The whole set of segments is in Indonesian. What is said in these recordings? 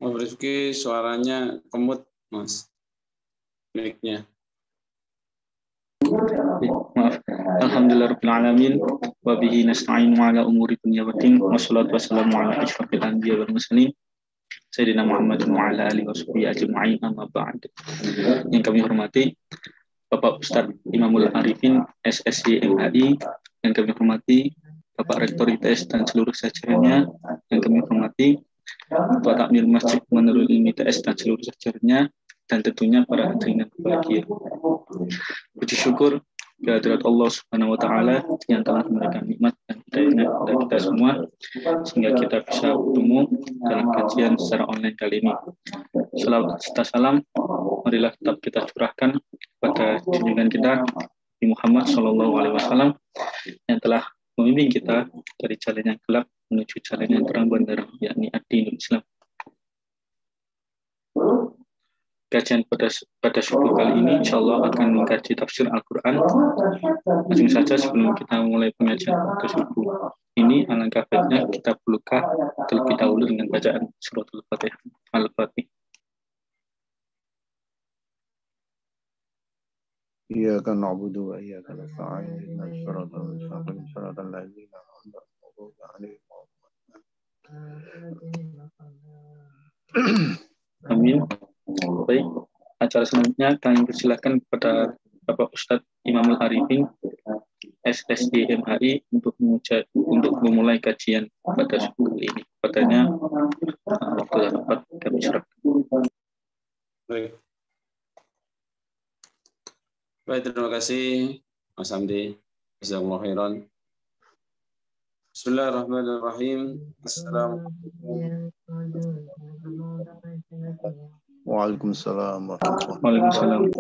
Mas Rifki suaranya kemut, Mas. Mic-nya. Maaf. Alhamdulillahirrahmanirrahim. Wa bihi nasta'inu ala umuri dunya waddin. Wassalatu wassalamu ala asyrafil anbiya wal mursalin. Sayyidina Muhammad wa ala alihi washabihi ajma'in, amma ba'd. Yang kami hormati Bapak Ustadz Imamul Arifin SSY MHI, yang kami hormati Bapak Rektor ITS dan seluruh jajarannya, yang kami hormati Bapak Takmir Masjid Manarul Ilmi ITS dan seluruh jajarannya, dan tentunya para hadirin yang berbahagia. Puji syukur kehadirat Allah Subhanahu wa taala yang telah memberikan nikmat dan hidayahnya kepada kita semua sehingga kita bisa bertemu dalam kajian secara online kali ini. Salam, marilah tetap kita curahkan pada junjungan kita Nabi Muhammad SAW yang telah membimbing kita dari jalan yang gelap menuju jalan yang terang benderang, yakni ad-dinul Islam. Kajian pada subuh kali ini insya Allah akan mengkaji tafsir Al-Quran. Langsung saja sebelum kita mulai pengajian pada subuh ini, alangkah baiknya kita buka terlebih dahulu dengan bacaan surat Al-Fatihah. Al-Fatihah. Iyyaka na'budu wa iyyaka nasta'in ihdinas siratal mustaqim siratal ladzina an'amta 'alaihim. Amin. Baik, acara selanjutnya kami persilakan kepada Bapak Ustadz Imamul Arifin SSY MHI untuk memulai kajian pada subuh ini. Padanya waktu dan tempat kami serahkan. Baik. Baik, terima kasih Mas Hamdi. Jazakumullah khairan. Bismillahirrahmanirrahim. Assalamualaikum. Waalaikumsalam Waalaikumsalam.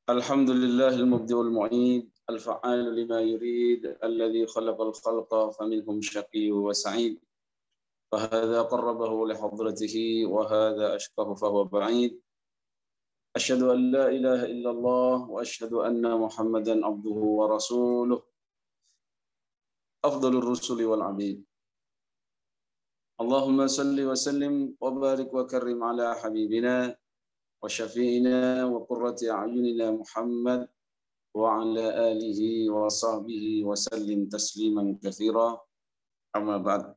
Alhamdulillahil mubdi'ul mu'id, al-fa'alu lima yurid, alladhi khalaqal khalqa faminhum syaqiyyu wa sa'id. Fahadha qarrabahu li hadratihi wa hadha ashqahu fahuwa ba'id. Asyhadu an la ilaha illallah wa asyhadu anna Muhammadan abduhu wa rasuluh. Afdalur rusuli wal 'abid. Allahumma salli wa sallim wa barik wa karrim ala habibina wa syafi'ina wa qurrati a'yunina Muhammad wa ala alihi wa sahbihi wa sallim tasliman katsira. Amma ba'd.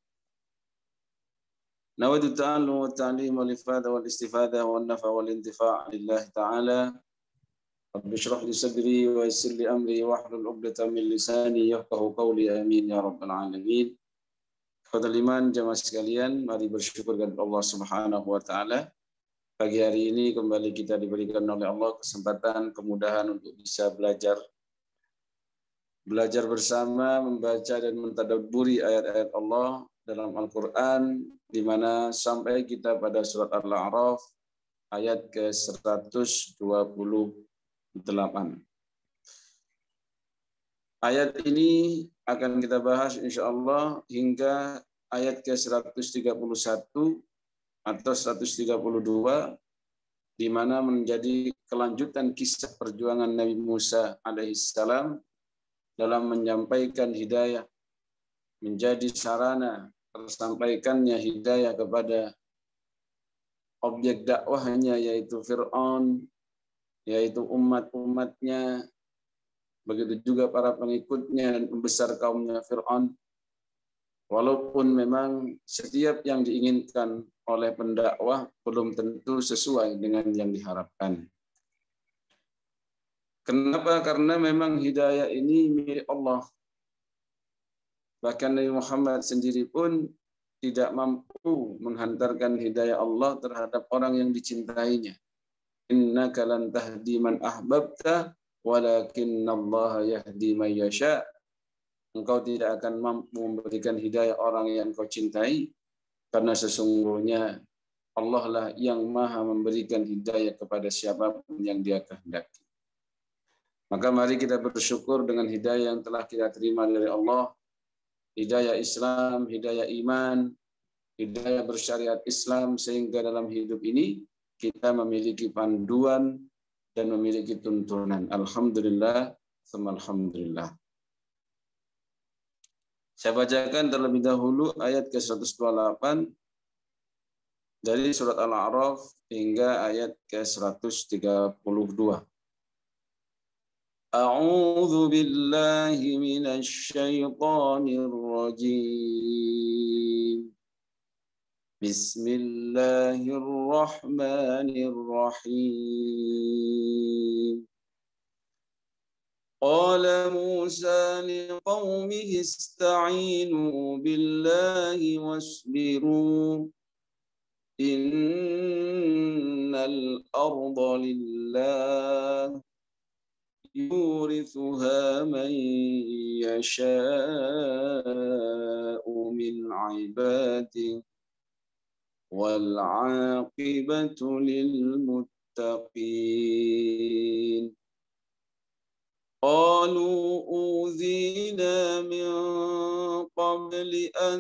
Nawaitu ta'allum wa ta'lim wal ifada wal istifada wal nafa wal intifa' lillahi ta'ala. Rabbi shrah li sadri wa yassir li amri wa hlul 'uqdatam min lisani yafqahu qawli. Amin ya rabbal alamin. Khadal iman jamaah sekalian, mari bersyukur kepada Allah Subhanahu wa taala. Pagi hari ini kembali kita diberikan oleh Allah kesempatan, kemudahan untuk bisa belajar bersama, membaca dan mentadabburi ayat-ayat Allah dalam Al-Qur'an, di mana sampai kita pada surat Al-A'raf ayat ke-128. Ayat ini akan kita bahas insyaallah hingga ayat ke-131 atau 132, di mana menjadi kelanjutan kisah perjuangan Nabi Musa alaihissalam dalam menyampaikan hidayah, menjadi sarana tersampaikannya hidayah kepada objek dakwahnya, yaitu Fir'aun, yaitu umat-umatnya, begitu juga para pengikutnya dan pembesar kaumnya Fir'aun. Walaupun memang setiap yang diinginkan oleh pendakwah belum tentu sesuai dengan yang diharapkan. Kenapa? Karena memang hidayah ini milik Allah. Bahkan Nabi Muhammad sendiri pun tidak mampu menghantarkan hidayah Allah terhadap orang yang dicintainya. Innaka lan tahdi man ahbabta walakinnallaha yahdi man yasha. Engkau tidak akan mampu memberikan hidayah orang yang kau cintai, karena sesungguhnya Allah lah yang maha memberikan hidayah kepada siapapun yang Dia kehendaki. Maka mari kita bersyukur dengan hidayah yang telah kita terima dari Allah, hidayah Islam, hidayah iman, hidayah bersyariat Islam, sehingga dalam hidup ini kita memiliki panduan dan memiliki tuntunan. Alhamdulillah, alhamdulillah. Saya bacakan terlebih dahulu ayat ke-128 dari surat Al-A'raf hingga ayat ke-132. A'udzu billahi minasy syaithanir rajim. Bismillahirrahmanirrahim. Qala Musa liqaumihi ista'inu billahi wasbiru. Innal arda lillah yurithuha man yasha'u min ibadihi wal 'aqibatu lil muttaqin. Qalu uzina min qabli an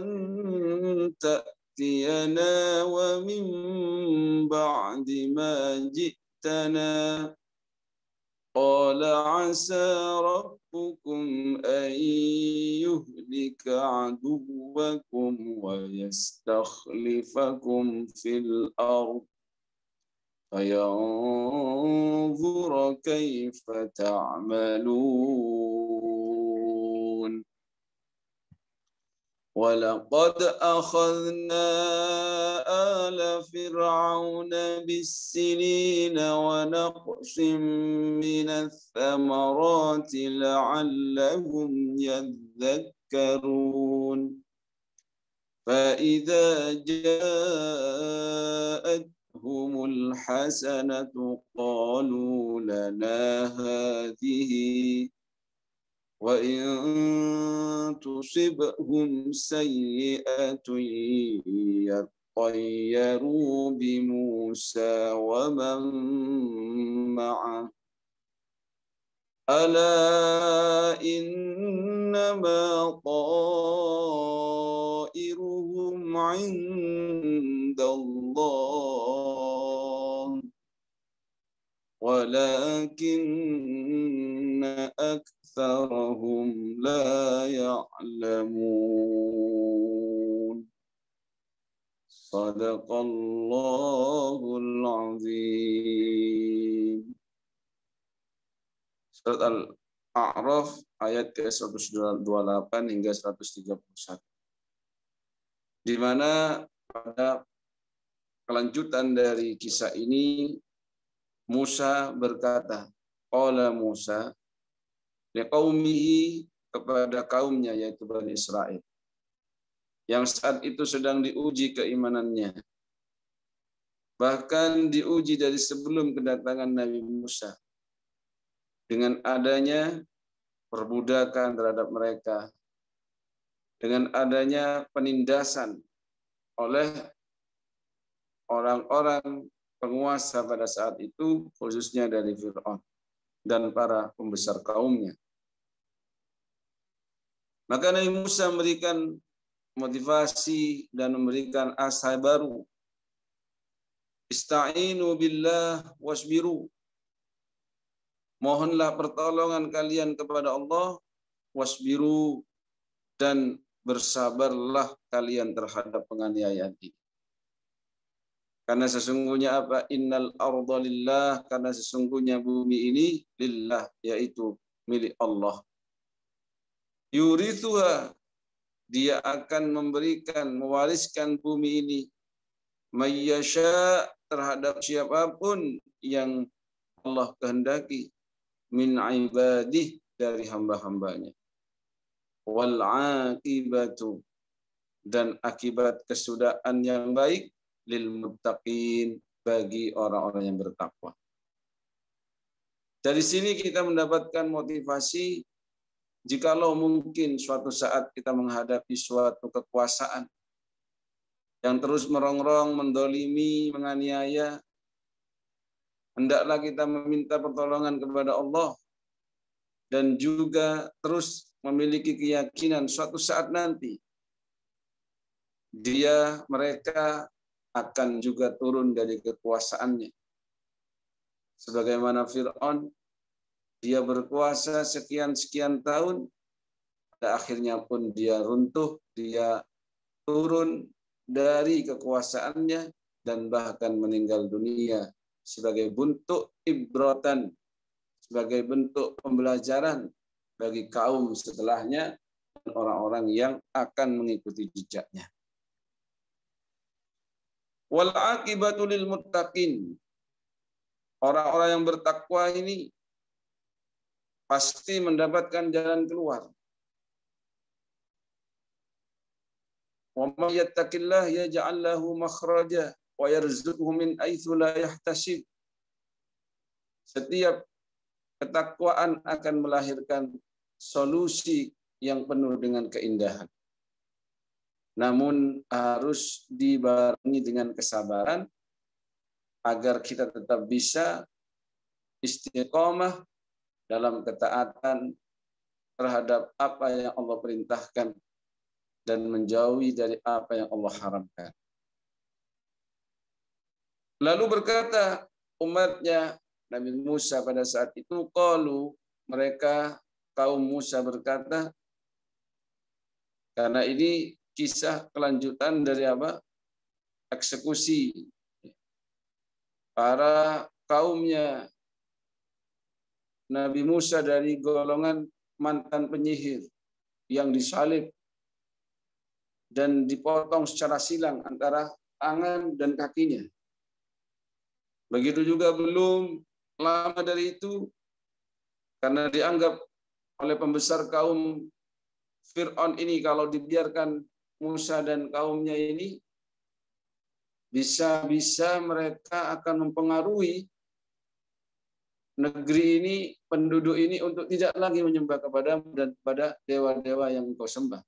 ta'tiyana wa min ba'di ma ji'tana. Qala asa rabbukum an yuhlika aduwakum wa yastakhlifakum fil ard fayanzura kaifa ta'malun. وَلَقَدْ أَخَذْنَا آلَ فِرْعَوْنَ بِالسِّنِينَ وَنَقْصٍ مِّنَ الثَّمَرَاتِ لَعَلَّهُمْ يَذَّكَّرُونَ فَإِذَا جَاءَتْهُمُ الْحَسَنَةُ قَالُوا لَنَا هَٰذِهِ وَإِن تُصِبْهُمْ سَيِّئَةٌ يَطَّيَّرُوا بِمُوسَى وَمَن مَّعَهُ أَلَا إِنَّمَا طَائِرُهُمْ عِندَ اللَّهِ وَلَكِنَّ أَكْثَرَهُمْ لَا يَعْلَمُونَ. صدق الله العظيم. Surat Al-A'raf ayat ke-128 hingga 131. Di mana pada kelanjutan dari kisah ini Musa berkata, qala Musa liqaumihi, kepada kaumnya yaitu Bani Israel yang saat itu sedang diuji keimanannya, bahkan diuji dari sebelum kedatangan Nabi Musa dengan adanya perbudakan terhadap mereka, dengan adanya penindasan oleh orang-orang penguasa pada saat itu, khususnya dari Fir'aun dan para pembesar kaumnya. Maka Nabi Musa memberikan motivasi dan memberikan asa baru. Ista'inu billah wasbiru. Mohonlah pertolongan kalian kepada Allah, wasbiru, dan bersabarlah kalian terhadap penganiayaan ini. Karena sesungguhnya apa? Innal arda lillah, karena sesungguhnya bumi ini lillah, yaitu milik Allah. Yurithuha, dia akan memberikan, mewariskan bumi ini, mayyasha, terhadap siapapun yang Allah kehendaki, min ibadih, dari hamba-hambanya. Wal aqibatu, dan akibat kesudahan yang baik, lil muttaqin, bagi orang-orang yang bertakwa. Dari sini kita mendapatkan motivasi, jikalau mungkin suatu saat kita menghadapi suatu kekuasaan yang terus merongrong, mendolimi, menganiaya, hendaklah kita meminta pertolongan kepada Allah dan juga terus memiliki keyakinan suatu saat nanti mereka akan juga turun dari kekuasaannya. Sebagaimana Fir'aun, dia berkuasa sekian-sekian tahun, dan akhirnya pun dia runtuh, dia turun dari kekuasaannya dan bahkan meninggal dunia sebagai bentuk ibratan, sebagai bentuk pembelajaran bagi kaum setelahnya dan orang-orang yang akan mengikuti jejaknya. Wal aqibatu lil muttaqin. Orang-orang yang bertakwa ini pasti mendapatkan jalan keluar. Wa may yattaqillah yaj'al lahu makhraja wa yarzuqhu min haitsu la yahtasib. Setiap ketakwaan akan melahirkan solusi yang penuh dengan keindahan. Namun harus dibarengi dengan kesabaran agar kita tetap bisa istiqomah dalam ketaatan terhadap apa yang Allah perintahkan dan menjauhi dari apa yang Allah haramkan. Lalu berkata umatnya Nabi Musa pada saat itu, qalu, mereka kaum Musa berkata, karena ini kisah kelanjutan dari apa? Eksekusi para kaumnya Nabi Musa dari golongan mantan penyihir yang disalib dan dipotong secara silang antara tangan dan kakinya. Begitu juga belum lama dari itu, karena dianggap oleh pembesar kaum Fir'aun ini kalau dibiarkan Musa dan kaumnya ini, bisa-bisa mereka akan mempengaruhi negeri ini, penduduk ini untuk tidak lagi menyembah kepadamu dan kepada dewa-dewa yang engkau sembah.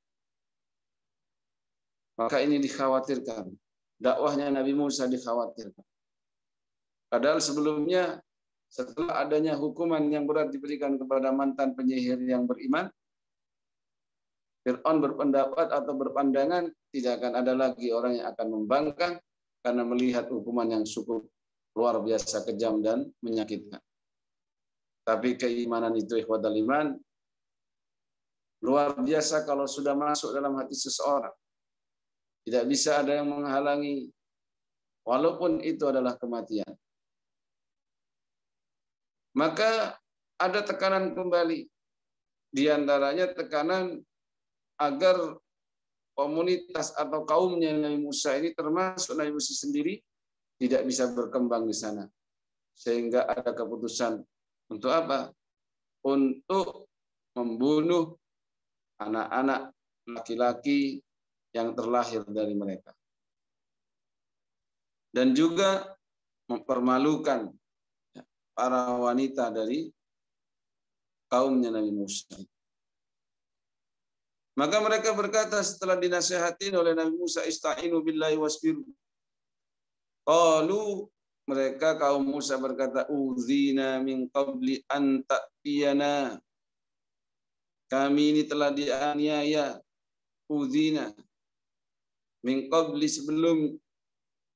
Maka ini dikhawatirkan. Dakwahnya Nabi Musa dikhawatirkan. Padahal sebelumnya, setelah adanya hukuman yang berat diberikan kepada mantan penyihir yang beriman, Fir'aun berpendapat atau berpandangan tidak akan ada lagi orang yang akan membangkang karena melihat hukuman yang cukup luar biasa kejam dan menyakitkan. Tapi keimanan itu ikhwatal iman luar biasa kalau sudah masuk dalam hati seseorang. Tidak bisa ada yang menghalangi, walaupun itu adalah kematian. Maka ada tekanan kembali. Di antaranya tekanan agar komunitas atau kaumnya Nabi Musa ini, termasuk Nabi Musa sendiri, tidak bisa berkembang di sana. Sehingga ada keputusan untuk apa? Untuk membunuh anak-anak laki-laki yang terlahir dari mereka. Dan juga mempermalukan para wanita dari kaumnya Nabi Musa. Maka mereka berkata setelah dinasihatin oleh Nabi Musa, ista'inu billahi wasbiru. Qalu, mereka kaum Musa berkata, uzina min qabli an ta'tiyana. Kami ini telah dianiaya, uzina min qabli, sebelum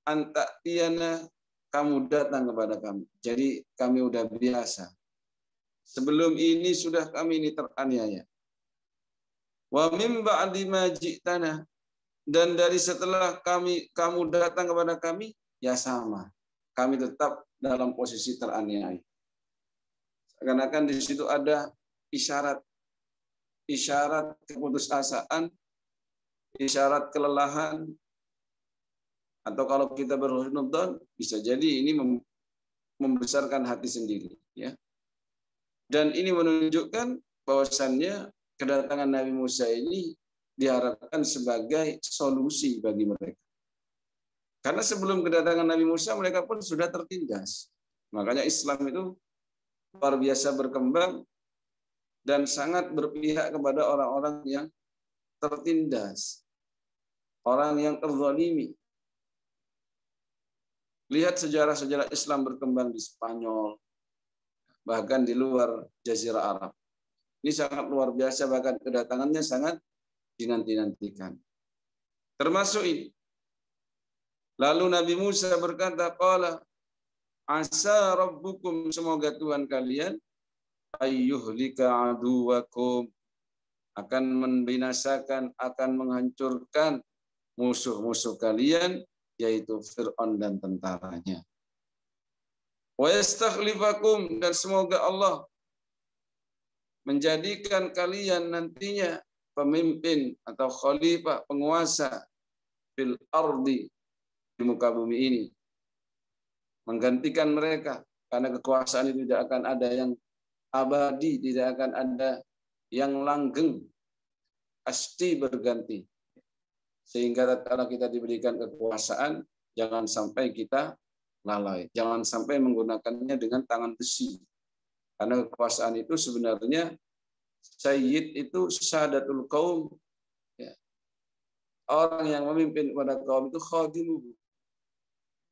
an ta'tiyana, kamu datang kepada kami. Jadi kami udah biasa. Sebelum ini sudah kami ini teraniaya. Wa min ba'di ma ji'tana, dan dari setelah kamu datang kepada kami, ya sama. Kami tetap dalam posisi teraniaya. Seakan-akan di situ ada isyarat keputusasaan, isyarat kelelahan, atau kalau kita berhusnudzon, bisa jadi ini membesarkan hati sendiri, ya. Dan ini menunjukkan bahwasannya kedatangan Nabi Musa ini diharapkan sebagai solusi bagi mereka. Karena sebelum kedatangan Nabi Musa, mereka pun sudah tertindas. Makanya Islam itu luar biasa berkembang dan sangat berpihak kepada orang-orang yang tertindas, orang yang terzalimi. Lihat sejarah-sejarah Islam berkembang di Spanyol, bahkan di luar Jazirah Arab. Ini sangat luar biasa, bahkan kedatangannya sangat dinanti-nantikan. Termasuk ini. Lalu Nabi Musa berkata, qala asa rabbukum, semoga Tuhan kalian ayyuhlika aduwakum, akan membinasakan, akan menghancurkan musuh-musuh kalian, yaitu Fir'aun dan tentaranya. Wa yastakhlifakum, dan semoga Allah menjadikan kalian nantinya pemimpin atau khalifah, penguasa fil ardi, di muka bumi ini, menggantikan mereka, karena kekuasaan itu tidak akan ada yang abadi, tidak akan ada yang langgeng, pasti berganti. Sehingga tatkala kita diberikan kekuasaan, jangan sampai kita lalai, jangan sampai menggunakannya dengan tangan besi. Karena kekuasaan itu sebenarnya sayyid itu sadatul qaum, ya. Orang yang memimpin pada kaum itu khadimuhu.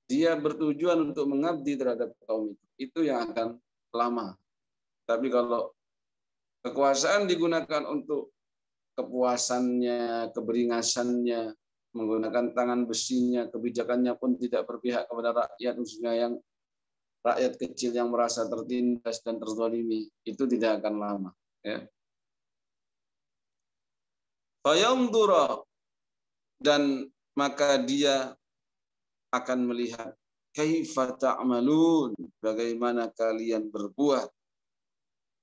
Dia bertujuan untuk mengabdi terhadap kaum itu. Itu yang akan lama. Tapi kalau kekuasaan digunakan untuk kepuasannya, keberingasannya, menggunakan tangan besinya, kebijakannya pun tidak berpihak kepada rakyat, khususnya yang rakyat kecil yang merasa tertindas dan terzalimi, itu tidak akan lama. Ya. Fayamdura, dan maka dia akan melihat kaifa ta'malun, bagaimana kalian berbuat,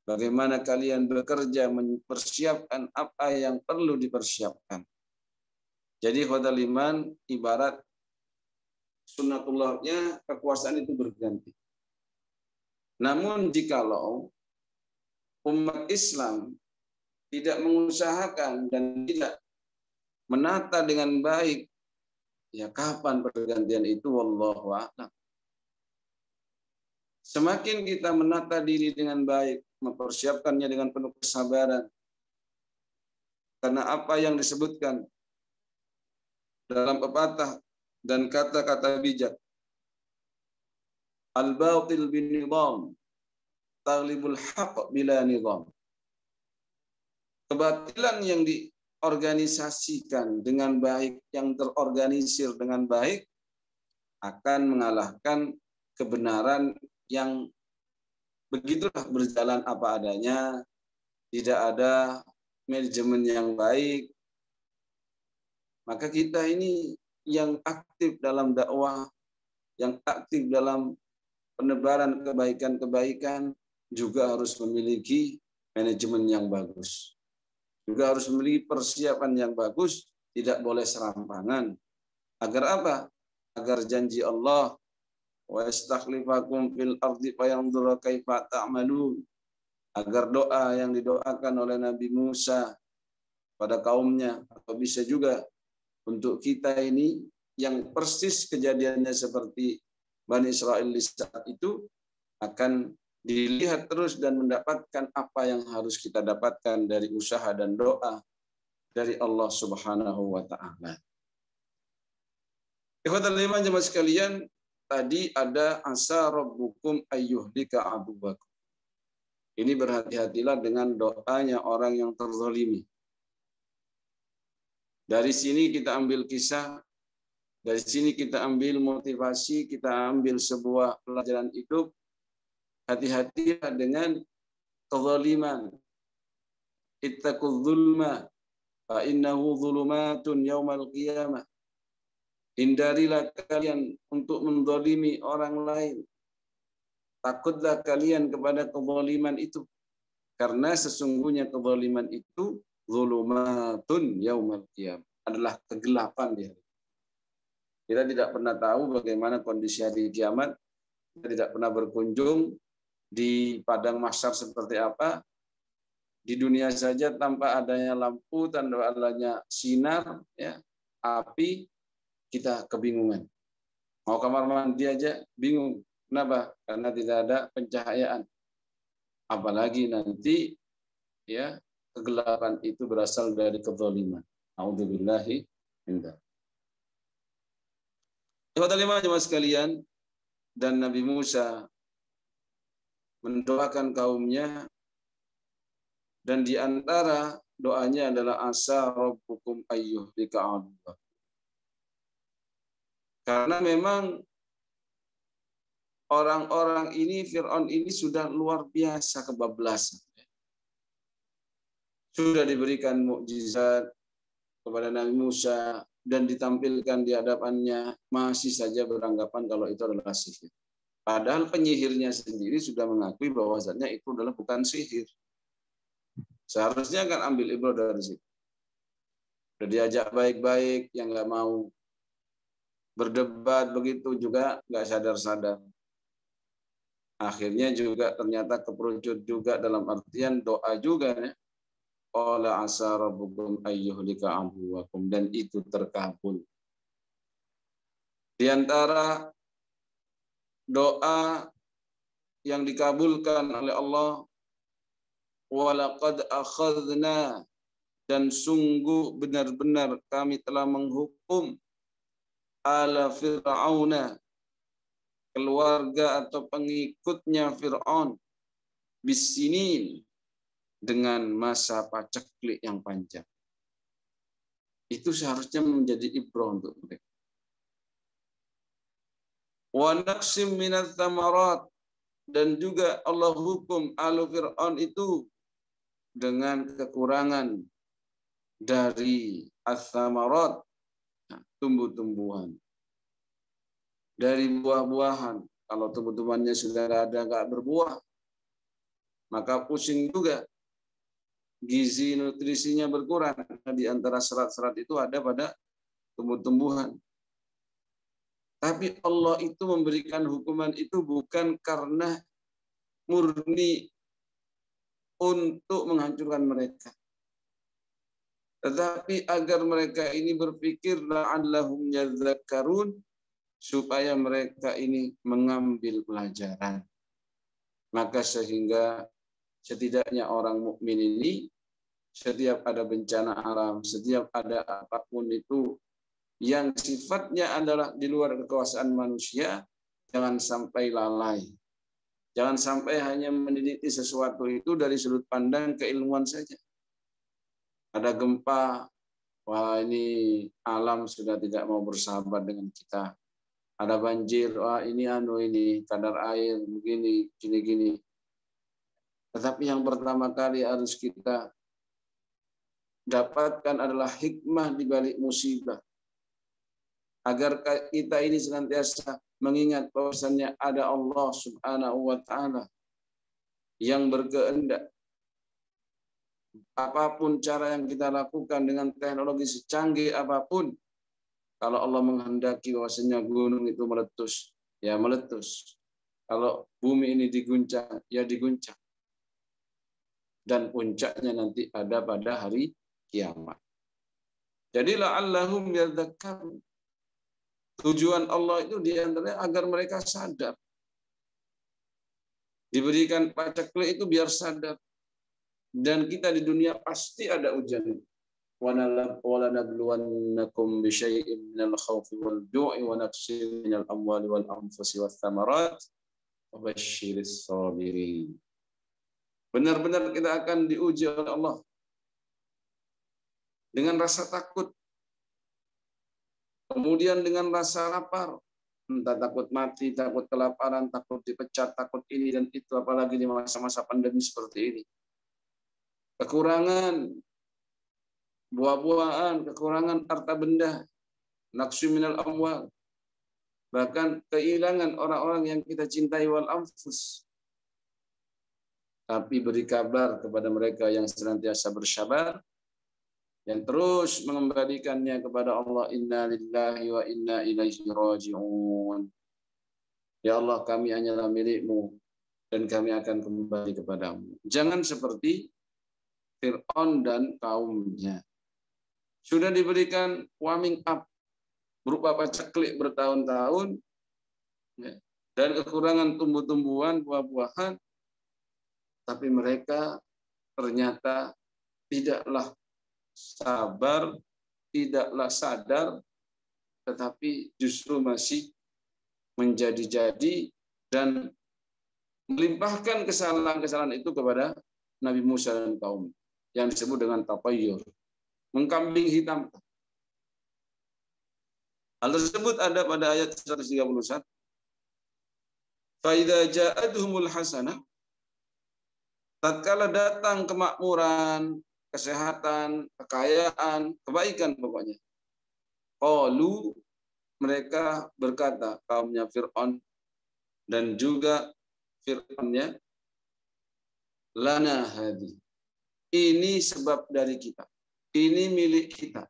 bagaimana kalian bekerja mempersiapkan apa yang perlu dipersiapkan. Jadi khodal iman ibarat sunnatullahnya kekuasaan itu berganti. Namun jikalau umat Islam tidak mengusahakan dan tidak menata dengan baik, ya kapan pergantian itu? Wallahu a'lam. Semakin kita menata diri dengan baik, mempersiapkannya dengan penuh kesabaran, karena apa yang disebutkan dalam pepatah dan kata-kata bijak, al-batil bin nizam taghlibul haqq bila nizam. Kebatilan yang diorganisasikan dengan baik, yang terorganisir dengan baik, akan mengalahkan kebenaran yang begitulah berjalan apa adanya, tidak ada manajemen yang baik. Maka kita ini yang aktif dalam dakwah, yang aktif dalam penebaran kebaikan-kebaikan, juga harus memiliki manajemen yang bagus. Juga harus memiliki persiapan yang bagus, tidak boleh serampangan. Agar apa? Agar janji Allah, wa yastakhlifakum fil ardi fayanzura kaifa ta'malun, agar doa yang didoakan oleh Nabi Musa pada kaumnya, atau bisa juga untuk kita ini yang persis kejadiannya seperti Bani Israel di saat itu, akan dilihat terus dan mendapatkan apa yang harus kita dapatkan dari usaha dan doa dari Allah Subhanahu wa taala. Ikhwatal iman jemaah sekalian, tadi ada asa rabbukum ayyuhlika aduwakum. Ini berhati-hatilah dengan doanya orang yang terzalimi. Dari sini kita ambil kisah, dari sini kita ambil motivasi, kita ambil sebuah pelajaran hidup. Hati-hatilah dengan kezaliman. Ittaqul zulma fa innahu zulumatun yaumal qiyamah. Hindarilah kalian untuk menzalimi orang lain. Takutlah kalian kepada kezaliman itu, karena sesungguhnya kezaliman itu zulumatun yaumal qiyamah, adalah kegelapan di hari. Kita tidak pernah tahu bagaimana kondisi hari kiamat. Kita tidak pernah berkunjung di padang mahsyar seperti apa. Di dunia saja tanpa adanya lampu, tanpa adanya sinar, ya, api, kita kebingungan. Mau kamar mandi aja bingung. Kenapa? Karena tidak ada pencahayaan. Apalagi nanti, ya, kegelapan itu berasal dari kezaliman. A'udzubillahi min dzalik. Jemaah sekalian, dan Nabi Musa mendoakan kaumnya, dan di antara doanya adalah asa rabbukum ayyuhlika aduwakum. Karena memang orang-orang ini, Fir'aun ini sudah luar biasa kebablasan. sudah diberikan mukjizat kepada Nabi Musa dan ditampilkan di hadapannya, masih saja beranggapan kalau itu adalah sihir. Padahal penyihirnya sendiri sudah mengakui bahwasannya itu adalah bukan sihir. Seharusnya kan ambil ibrah dari situ. Sudah diajak baik-baik, yang nggak mau berdebat begitu juga nggak sadar-sadar. Akhirnya juga ternyata keperucut juga dalam artian doa juga ya. Qala asa rabbukum ayyuhlika aduwakum, dan itu terkabul. Di antara doa yang dikabulkan oleh Allah, walaqad akhadna, dan sungguh benar-benar kami telah menghukum ala Fir'auna, keluarga atau pengikutnya Fir'aun, bisinin, dengan masa paceklik yang panjang. Itu seharusnya menjadi ibrah untuk mereka. Wa naqsim minats tsamarat, dan juga Allah hukum alu Fir'aun itu dengan kekurangan dari ats-tsamarat, tumbuh-tumbuhan, dari buah-buahan. Kalau tumbuh-tumbuhannya sudah ada nggak berbuah, maka pusing juga. Gizi nutrisinya berkurang. Di antara serat-serat itu ada pada tumbuh-tumbuhan. Tapi Allah itu memberikan hukuman itu bukan karena murni untuk menghancurkan mereka, tetapi agar mereka ini berpikir la'allahum yadhakkarun, supaya mereka ini mengambil pelajaran. Maka sehingga setidaknya orang mukmin ini, setiap ada bencana alam, setiap ada apapun itu yang sifatnya adalah di luar kekuasaan manusia, jangan sampai lalai. Jangan sampai hanya meneliti sesuatu itu dari sudut pandang keilmuan saja. Ada gempa, wah ini alam sudah tidak mau bersahabat dengan kita. Ada banjir, wah ini kadar air begini, gini-gini. Tetapi yang pertama kali harus kita dapatkan adalah hikmah di balik musibah. Agar kita ini senantiasa mengingat bahwasannya ada Allah Subhanahu wa Ta'ala yang berkehendak. Apapun cara yang kita lakukan dengan teknologi secanggih apapun, kalau Allah menghendaki bahwasanya gunung itu meletus, ya meletus. Kalau bumi ini diguncang, ya diguncang. Dan puncaknya nanti ada pada hari kiamat. Jadi la'allahum yadhakkarun. Tujuan Allah itu diantaranya agar mereka sadar. Diberikan paceklik itu biar sadar. Dan kita di dunia pasti ada ujian. وَلَنَبْلُوَنَّكُمْ بِشَيْءٍ مِنَ الْخَوْفِ وَالْجُوعِ وَنَقْصٍ مِنَ الْأَمْوَالِ وَالْأَنْفُسِ وَالثَّمَرَاتِ وَبَشِّرِ الصَّابِرِينَ. Benar-benar kita akan diuji oleh Allah dengan rasa takut, kemudian dengan rasa lapar, entah takut mati, takut kelaparan, takut dipecat, takut ini dan itu, apalagi di masa-masa pandemi seperti ini. Kekurangan buah-buahan, kekurangan harta benda, naqsu minal amwal, bahkan kehilangan orang-orang yang kita cintai wal anfus. Tapi beri kabar kepada mereka yang senantiasa bersabar, yang terus mengembalikannya kepada Allah, inna lillahi wa inna ilaihi raji'un. Ya Allah, kami hanyalah milik-Mu dan kami akan kembali kepadamu. Jangan seperti Fir'aun dan kaumnya. Sudah diberikan warming up berupa paceklik bertahun-tahun, dan kekurangan tumbuh-tumbuhan, buah-buahan, tapi mereka ternyata tidaklah sabar, tidaklah sadar, tetapi justru masih menjadi-jadi dan melimpahkan kesalahan-kesalahan itu kepada Nabi Musa dan kaum, yang disebut dengan tapayyur, mengkambing hitam. Hal tersebut ada pada ayat 131. Fa idza ja'atuhumul hasanah, tatkala datang kemakmuran, kesehatan, kekayaan, kebaikan pokoknya. Qalu, mereka berkata, kaumnya Fir'aun dan juga Fir'aunnya, lana hadi. Ini sebab dari kita. Ini milik kita.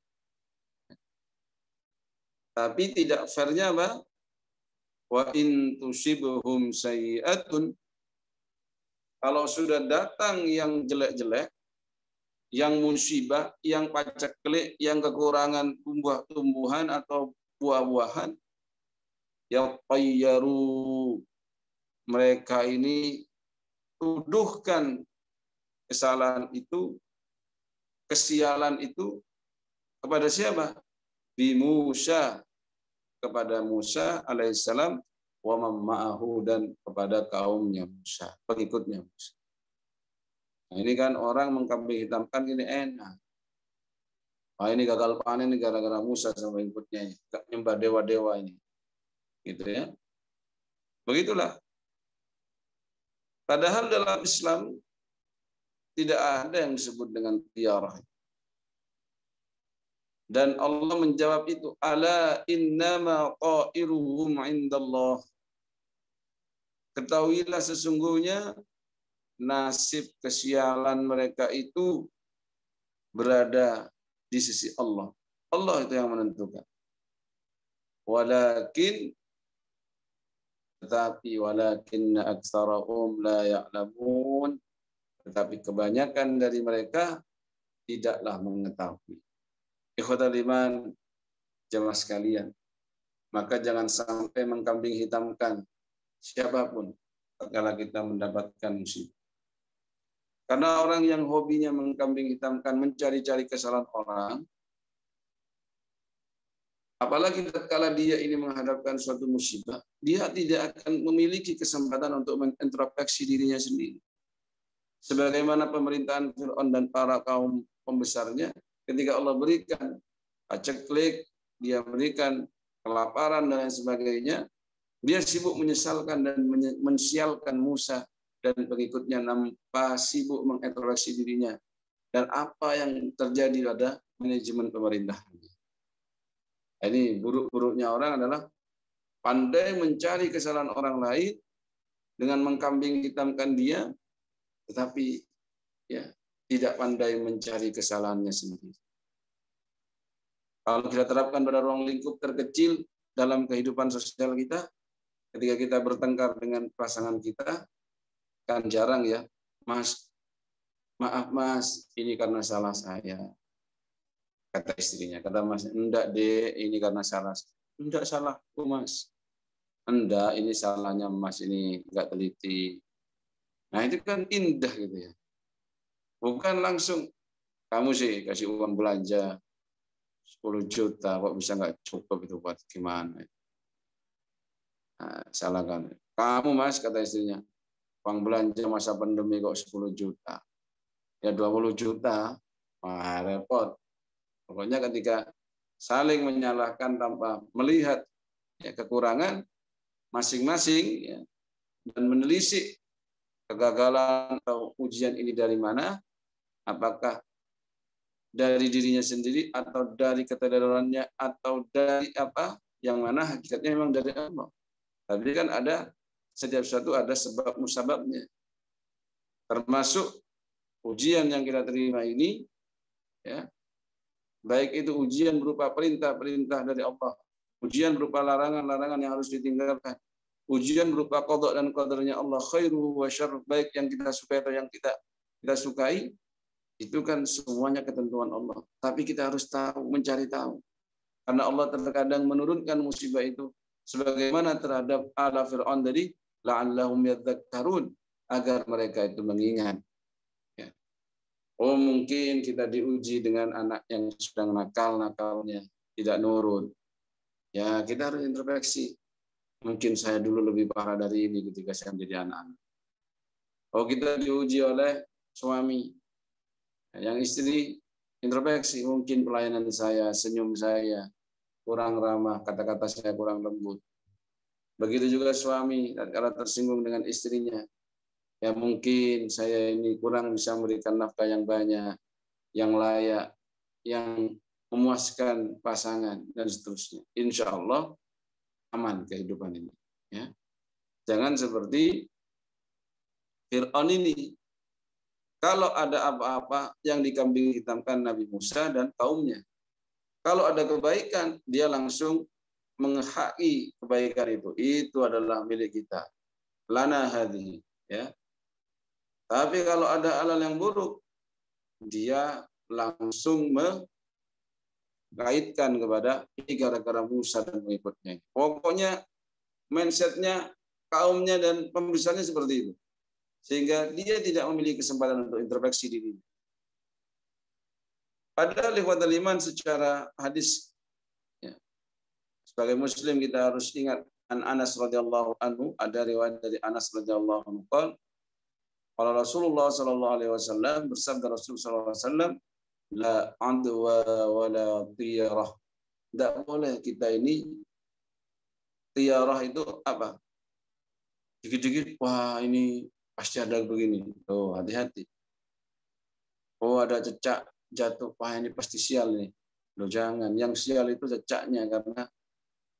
Tapi tidak fairnya apa? Wa in tusibhum sayyi'atun, kalau sudah datang yang jelek-jelek, yang musibah, yang paceklik, yang kekurangan tumbuhan atau buah-buahan, ya tayyaru, mereka ini tuduhkan kesalahan itu, kesialan itu kepada siapa? Bi Musa, kepada Musa alaihissalam, wa ma'ahu, dan kepada kaumnya Musa, pengikutnya Musa. Nah, ini kan orang mengkambing hitamkan ini enak. Wah, ini gagal panen ini gara-gara Musa sama pengikutnya, gak nyembah dewa-dewa ini. Gitu ya. Begitulah. Padahal dalam Islam tidak ada yang disebut dengan tiarah. Dan Allah menjawab itu, ala innama qa'iruhum indallah. Ketahuilah sesungguhnya nasib kesialan mereka itu berada di sisi Allah. Allah itu yang menentukan. Walakinna aktsarahum la ya'lamun. Tetapi kebanyakan dari mereka tidaklah mengetahui. Ikhwatal iman, jemaah sekalian, maka jangan sampai mengkambing hitamkan siapapun tatkala kita mendapatkan musibah. Karena orang yang hobinya mengkambing hitamkan, mencari-cari kesalahan orang, apalagi tatkala dia ini menghadapkan suatu musibah, dia tidak akan memiliki kesempatan untuk mengintrospeksi dirinya sendiri. Sebagaimana pemerintahan Fir'aun dan para kaum pembesarnya, ketika Allah berikan paceklik, dia berikan kelaparan dan lain sebagainya, dia sibuk menyesalkan dan mensialkan Musa dan pengikutnya, tanpa sibuk mengintrospeksi dirinya dan apa yang terjadi pada manajemen pemerintahannya. Ini buruk-buruknya orang adalah pandai mencari kesalahan orang lain dengan mengkambing hitamkan dia, tetapi ya tidak pandai mencari kesalahannya sendiri. Kalau kita terapkan pada ruang lingkup terkecil dalam kehidupan sosial kita, ketika kita bertengkar dengan pasangan kita, kan jarang ya, Mas, maaf Mas, ini karena salah saya. Kata istrinya, kata Mas, enggak deh, ini karena salah. Enggak salahku Mas. Enggak, ini salahnya Mas, ini enggak teliti. Nah itu kan indah gitu ya. Bukan langsung, kamu sih kasih uang belanja 10 juta, kok bisa nggak cukup itu buat gimana? Nah, salah kan. Kamu Mas, kata istrinya, uang belanja masa pandemi kok 10 juta. Ya 20 juta, wah repot. Pokoknya ketika saling menyalahkan tanpa melihat ya, kekurangan masing-masing ya, dan menelisik kegagalan atau ujian ini dari mana, apakah dari dirinya sendiri atau dari ketidakdarurannya atau dari apa, yang mana hakikatnya memang dari Allah. Tapi kan ada setiap satu ada sebab musababnya. Termasuk ujian yang kita terima ini ya, baik itu ujian berupa perintah-perintah dari Allah, ujian berupa larangan-larangan yang harus ditinggalkan, ujian berupa qada dan qadarnya Allah, khairu wa syarr, baik yang kita sukai atau yang kita sukai, itu kan semuanya ketentuan Allah. Tapi kita harus tahu, mencari tahu. Karena Allah terkadang menurunkan musibah itu sebagaimana terhadap ala Fir'aun tadi, la'allahum yadzakkarun, agar mereka itu mengingat. Ya. Oh mungkin kita diuji dengan anak yang sedang nakal-nakalnya, tidak nurut. Ya kita harus introspeksi. Mungkin saya dulu lebih parah dari ini ketika saya menjadi anak-anak. Oh kita diuji oleh suami. Yang istri introspeksi, mungkin pelayanan saya, senyum saya kurang ramah, kata-kata saya kurang lembut. Begitu juga suami, kalau tersinggung dengan istrinya, ya mungkin saya ini kurang bisa memberikan nafkah yang banyak. yang layak, yang memuaskan pasangan dan seterusnya. Insya Allah aman kehidupan ini. Ya. Jangan seperti Fir'aun ini. Kalau ada apa-apa yang dikambing hitamkan Nabi Musa dan kaumnya. Kalau ada kebaikan, dia langsung menghaki kebaikan itu. Itu adalah milik kita. Lana hadhihi. Ya. Tapi kalau ada hal yang buruk, dia langsung mengaitkan kepada ini gara-gara Musa dan pengikutnya. Pokoknya mindsetnya kaumnya dan pembesarnya seperti itu. Sehingga dia tidak memiliki kesempatan untuk introspeksi diri. Padahal ikhwatul iman secara hadis, ya, sebagai muslim kita harus ingat an Anas radhiyallahu anhu, ada riwayat dari Anas radhiyallahu anhu kalau Rasulullah sallallahu alaihi wasallam bersabda Rasulullah sallallahu alaihi wasallam la adwa wala tiyarah. Tidak boleh kita ini tiyarah itu apa? Dikit-dikit wah ini pasti ada begini. Oh, hati-hati. Oh, ada cecak jatuh, wah ini pasti sial nih. Loh jangan, yang sial itu cecaknya karena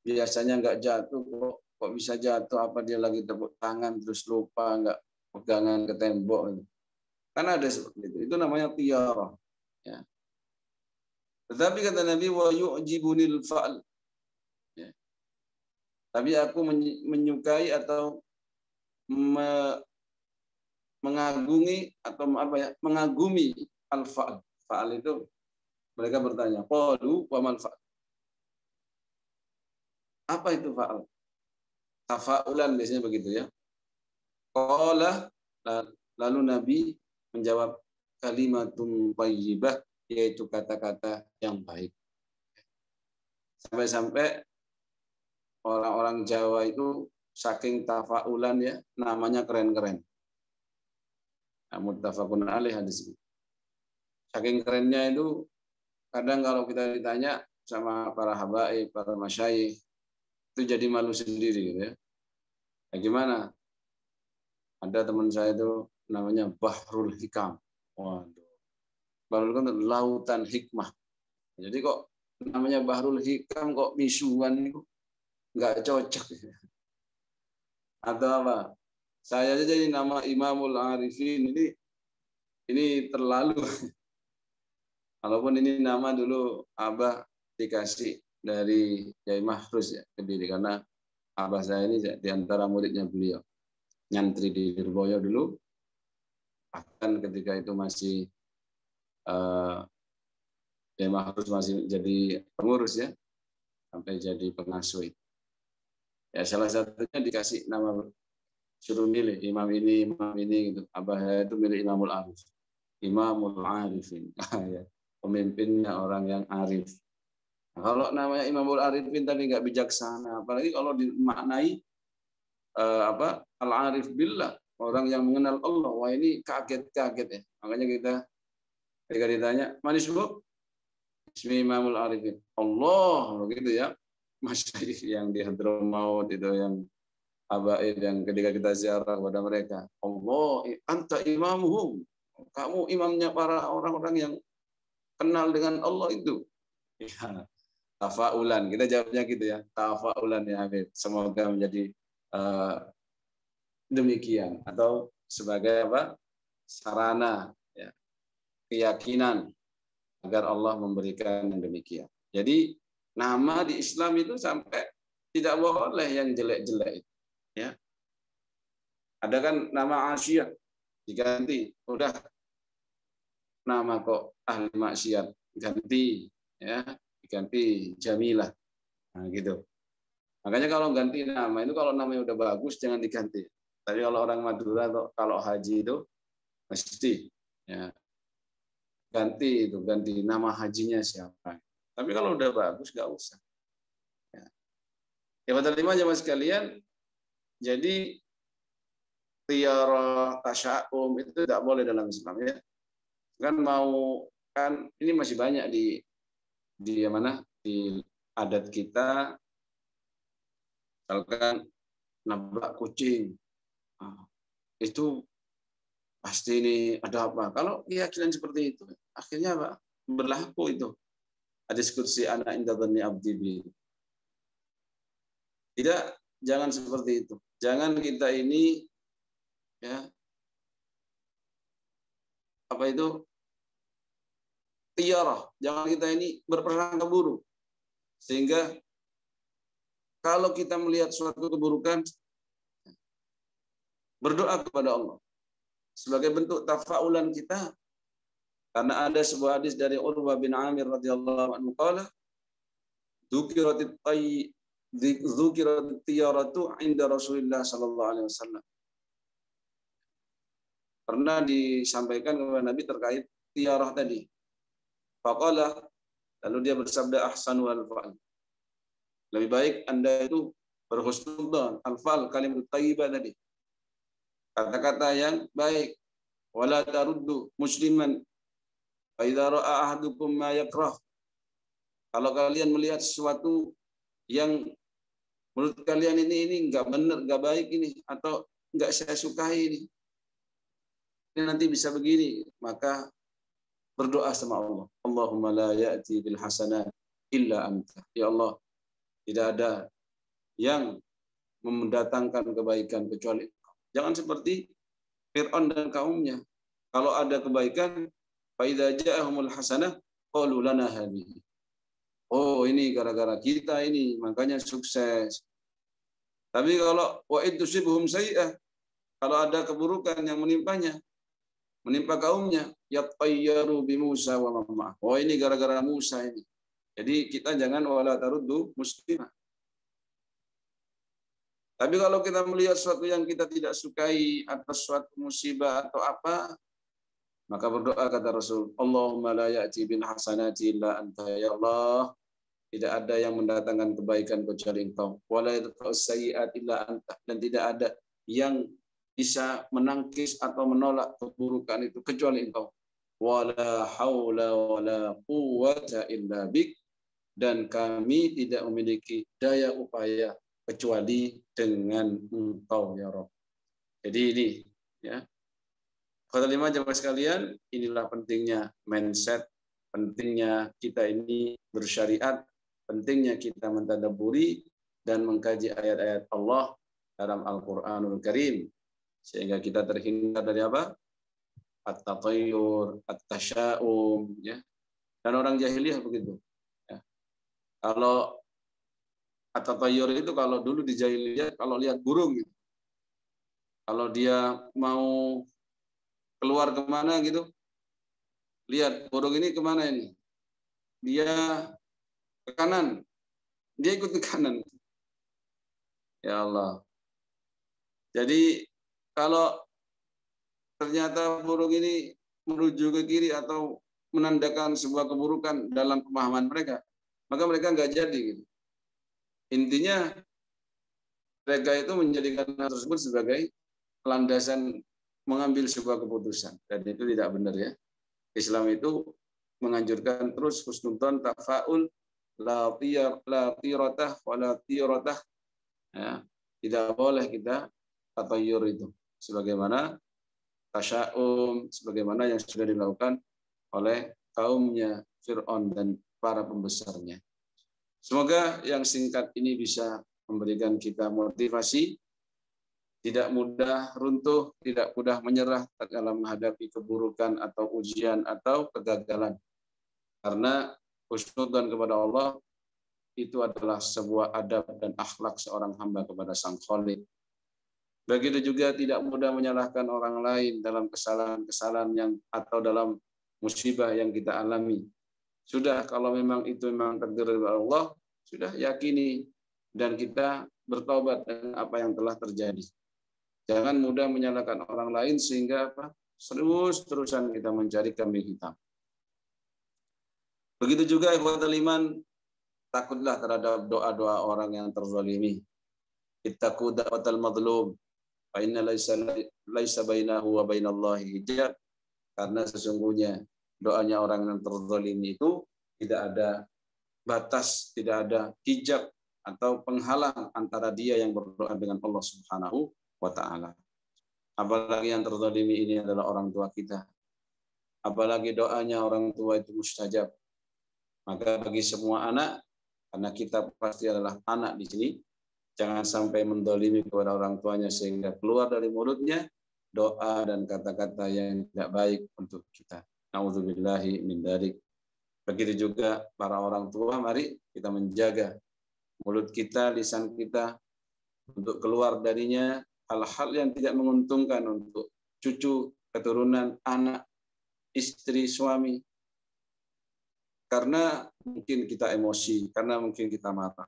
biasanya enggak jatuh kok bisa jatuh apa dia lagi tepuk tangan terus lupa enggak pegangan ke tembok. Kan ada seperti itu. Itu namanya tiyarah. Ya. Tetapi kata Nabi wa yu'jibunil fa'al. Ya. Tapi aku menyukai atau mengagumi atau apa ya? Mengagumi al-fa'al. Fa'al itu mereka bertanya, qalu wa mal fa'al? Apa itu fa'al? Tafa'ulan biasanya begitu ya. Qala lalu Nabi menjawab kalimatun thayyibah, yaitu kata-kata yang baik. Sampai-sampai orang-orang Jawa itu saking tafaulan ya, namanya keren-keren. Muttafaqun alaih hadis ini. Saking kerennya itu kadang kalau kita ditanya sama para habaib, para masyayikh, itu jadi malu sendiri gitu ya. Ya gimana? Ada teman saya itu namanya Bahrul Hikam. Waduh. Bahrul Hikam itu lautan hikmah. Jadi kok namanya Bahrul Hikam kok misuan itu nggak cocok. Atau apa? Saya aja jadi nama Imamul Arifin ini terlalu. Walaupun ini nama dulu Abah dikasih dari Yai Mahrus ya Kediri karena Abah saya ini di antara muridnya beliau. Nyantri di Lirboyo dulu, bahkan ketika itu masih Yai Mahrus masih jadi pengurus ya, sampai jadi pengasuh. Ya salah satunya dikasih nama suruh milih imam ini gitu. Abah itu milih Imamul Arif, Imamul Arifin, ya, pemimpinnya orang yang arif. Nah, kalau namanya Imamul Arifin tapi nggak bijaksana, apalagi kalau dimaknai al-arif billah, orang yang mengenal Allah. Wah ini kaget ya. Makanya kita ketika ditanya, manis bu? Ismi Imamul Arifin. Allah, begitu ya. Masyayikh yang di Hadramaut itu yang habaib yang ketika kita ziarah kepada mereka. Allah, anta imamuhum. Kamu imamnya para orang-orang yang kenal dengan Allah itu. Ya, tafaulan. Kita jawabnya gitu ya. Tafaulan ya Habib. Semoga menjadi demikian atau sebagai apa sarana ya, keyakinan agar Allah memberikan yang demikian. Jadi nama di Islam itu sampai tidak boleh yang jelek-jelek ya. Ada kan nama Asyiyah diganti, udah nama kok ahli maksiat ganti ya, diganti Jamilah. Nah gitu. Makanya kalau ganti nama itu kalau namanya udah bagus jangan diganti. Tapi kalau orang Madura kalau haji itu mesti ya ganti nama hajinya siapa. Tapi kalau udah bagus nggak usah. Ya pada 5 jamaah sekalian, jadi tiara tasya'um itu tidak boleh dalam Islam ya. Kan ini masih banyak di mana di adat kita. Misalkan nabrak kucing, itu pasti ini ada apa. Kalau keyakinan seperti itu, akhirnya apa? Berlaku itu. Hadis qudsi ana inda dhanni abdi bi. Tidak, jangan seperti itu. Jangan kita ini ya apa itu tiarah. Jangan kita ini berprasangka buruk. Sehingga kalau kita melihat suatu keburukan, berdoa kepada Allah sebagai bentuk tafaulan kita. Karena ada sebuah hadis dari Urwah bin Amir radhiyallahu anhu qala dzukiratit tiyaratu inda Rasulillah sallallahu alaihi wasallam. Pernah disampaikan kepada Nabi terkait tiarah tadi. Faqala, lalu dia bersabda ahsanu al-fa'al. Lebih baik Anda itu berhusnudzon, al-fa'al kalimat thayyibah tadi. Kata-kata yang baik. Wala taruddu musliman fa idza ra'a ahadukum ma yakrah. Kalau kalian melihat sesuatu yang menurut kalian ini enggak benar, enggak baik ini atau enggak saya sukai ini nanti bisa begini, maka berdoa sama Allah. Allahumma la ya'ti bil hasanat illa anta. Ya Allah, tidak ada yang mendatangkan kebaikan kecuali Engkau. Jangan seperti Fir'aun dan kaumnya. Kalau ada kebaikan, fa idza ja'ahumul hasanah qalu lana hadhihi. Oh, ini gara-gara kita ini, makanya sukses. Tapi kalau wa idtusibhum sayyi'ah, kalau ada keburukan yang menimpa kaumnya, yatayyaru bi Musa wa mamma. Oh, ini gara-gara Musa ini. Jadi kita jangan wala taruddu muslimah. Tapi kalau kita melihat sesuatu yang kita tidak sukai atas suatu musibah atau apa, maka berdoa kata Rasul, Allahumma la ya'ti bil hasanati illa anta, ya Allah, tidak ada yang mendatangkan kebaikan kecuali Engkau. Wala yadfa'us sayyi'at illa anta, dan tidak ada yang bisa menangkis atau menolak keburukan itu kecuali Engkau. Wala haula wala quwwata illa bik, dan kami tidak memiliki daya upaya kecuali dengan Engkau ya Rabb. Jadi ini ya. Kata 5 jamaah sekalian, inilah pentingnya mindset, pentingnya kita ini bersyariat, pentingnya kita mentadabburi dan mengkaji ayat-ayat Allah dalam Al-Qur'anul Karim sehingga kita terhindar dari apa? At-tatayyur, at-tasya'um ya. Dan orang jahiliyah begitu. Ya. Kalau at-tatayyur itu kalau dulu di jahiliyah kalau lihat burung gitu. Kalau dia mau keluar kemana gitu, lihat burung ini kemana ini, dia ke kanan, dia ikut ke kanan. Ya Allah. Jadi kalau ternyata burung ini menuju ke kiri atau menandakan sebuah keburukan dalam pemahaman mereka, maka mereka nggak jadi gitu. Intinya mereka itu menjadikan hal tersebut sebagai landasan mengambil sebuah keputusan, dan itu tidak benar ya. Islam itu menganjurkan terus husnudzon, tafaul, la tiratah wa la tiratah. Ya, tidak boleh kita tatayyur itu sebagaimana tasya'um, sebagaimana yang sudah dilakukan oleh kaumnya Fir'aun dan para pembesarnya. Semoga yang singkat ini bisa memberikan kita motivasi, tidak mudah runtuh, tidak mudah menyerah dalam menghadapi keburukan atau ujian atau kegagalan. Karena husnudzon kepada Allah itu adalah sebuah adab dan akhlak seorang hamba kepada Sang Khalik. Begitu juga tidak mudah menyalahkan orang lain dalam kesalahan-kesalahan yang atau dalam musibah yang kita alami. Sudah kalau memang itu memang takdir dari Allah, sudah yakini dan kita bertobat dengan apa yang telah terjadi. Jangan mudah menyalahkan orang lain sehingga apa? Terus-terusan kita mencari kambing hitam. Begitu juga ikhwatul iman, takutlah terhadap doa-doa orang yang terzalimi. Ittaqu da'watal madlum fa inna laisa bainahu wa bainallahi hijab. Karena sesungguhnya doanya orang yang terzalimi itu tidak ada batas, tidak ada hijab atau penghalang antara dia yang berdoa dengan Allah Subhanahu wa ta'ala. Apalagi yang terzalimi ini adalah orang tua kita. Apalagi doanya orang tua itu mustajab. Maka bagi semua anak, karena kita pasti adalah anak di sini, jangan sampai mendolimi kepada orang tuanya sehingga keluar dari mulutnya doa dan kata-kata yang tidak baik untuk kita. Nauzubillahi min dzalik. Begitu juga para orang tua, mari kita menjaga mulut kita, lisan kita, untuk keluar darinya hal-hal yang tidak menguntungkan untuk cucu, keturunan, anak, istri, suami. Karena mungkin kita emosi, karena mungkin kita marah.